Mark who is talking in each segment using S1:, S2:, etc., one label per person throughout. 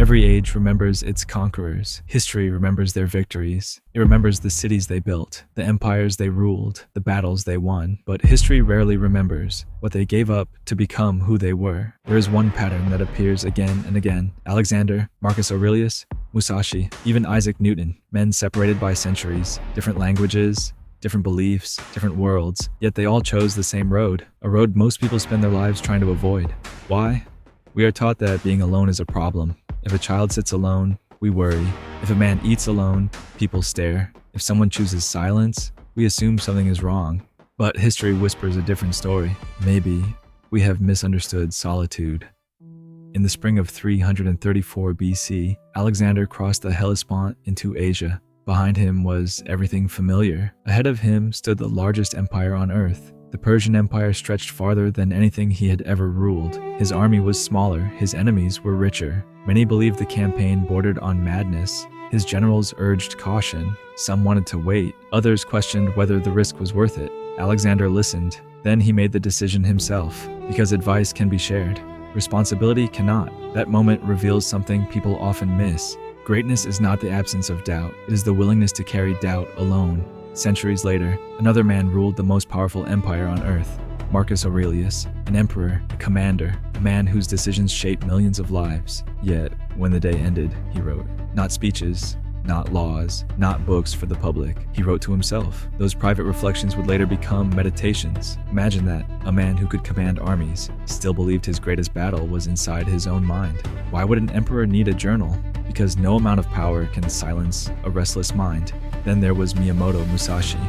S1: Every age remembers its conquerors. History remembers their victories. It remembers the cities they built, the empires they ruled, the battles they won. But history rarely remembers what they gave up to become who they were. There is one pattern that appears again and again. Alexander, Marcus Aurelius, Musashi, even Isaac Newton, men separated by centuries, different languages, different beliefs, different worlds, yet they all chose the same road, a road most people spend their lives trying to avoid. Why? We are taught that being alone is a problem. If a child sits alone, we worry. If a man eats alone, people stare. If someone chooses silence, we assume something is wrong. But history whispers a different story. Maybe we have misunderstood solitude. In the spring of 334 BC, Alexander crossed the Hellespont into Asia. Behind him was everything familiar. Ahead of him stood the largest empire on earth. The Persian Empire stretched farther than anything he had ever ruled. His army was smaller, his enemies were richer. Many believed the campaign bordered on madness. His generals urged caution. Some wanted to wait. Others questioned whether the risk was worth it. Alexander listened. Then he made the decision himself, because advice can be shared. Responsibility cannot. That moment reveals something people often miss. Greatness is not the absence of doubt. It is the willingness to carry doubt alone. Centuries later, another man ruled the most powerful empire on earth, Marcus Aurelius, an emperor, a commander, a man whose decisions shaped millions of lives. Yet, when the day ended, he wrote, not speeches, not laws, not books for the public. He wrote to himself. Those private reflections would later become meditations. Imagine that, a man who could command armies still believed his greatest battle was inside his own mind. Why would an emperor need a journal? Because no amount of power can silence a restless mind. Then there was Miyamoto Musashi.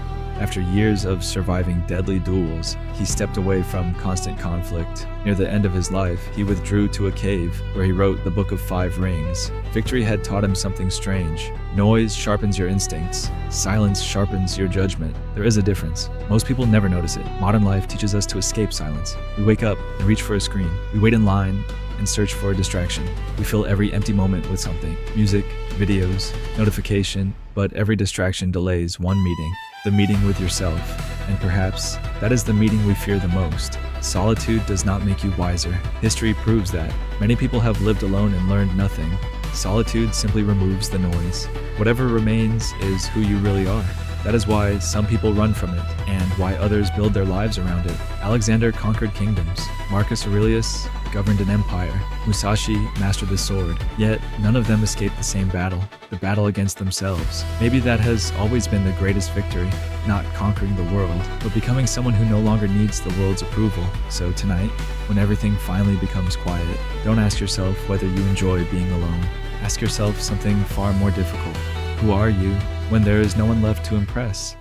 S1: After years of surviving deadly duels, he stepped away from constant conflict. Near the end of his life, he withdrew to a cave where he wrote the Book of Five Rings. Victory had taught him something strange. Noise sharpens your instincts. Silence sharpens your judgment. There is a difference. Most people never notice it. Modern life teaches us to escape silence. We wake up and reach for a screen. We wait in line and search for a distraction. We fill every empty moment with something. Music, videos, notification, but every distraction delays one meeting. The meeting with yourself. And perhaps that is the meeting we fear the most. Solitude does not make you wiser. History proves that. Many people have lived alone and learned nothing. Solitude simply removes the noise. Whatever remains is who you really are. That is why some people run from it, and why others build their lives around it. Alexander conquered kingdoms. Marcus Aurelius governed an empire. Musashi mastered the sword. Yet, none of them escaped the same battle, the battle against themselves. Maybe that has always been the greatest victory, not conquering the world, but becoming someone who no longer needs the world's approval. So tonight, when everything finally becomes quiet, don't ask yourself whether you enjoy being alone. Ask yourself something far more difficult. Who are you when there is no one left to impress?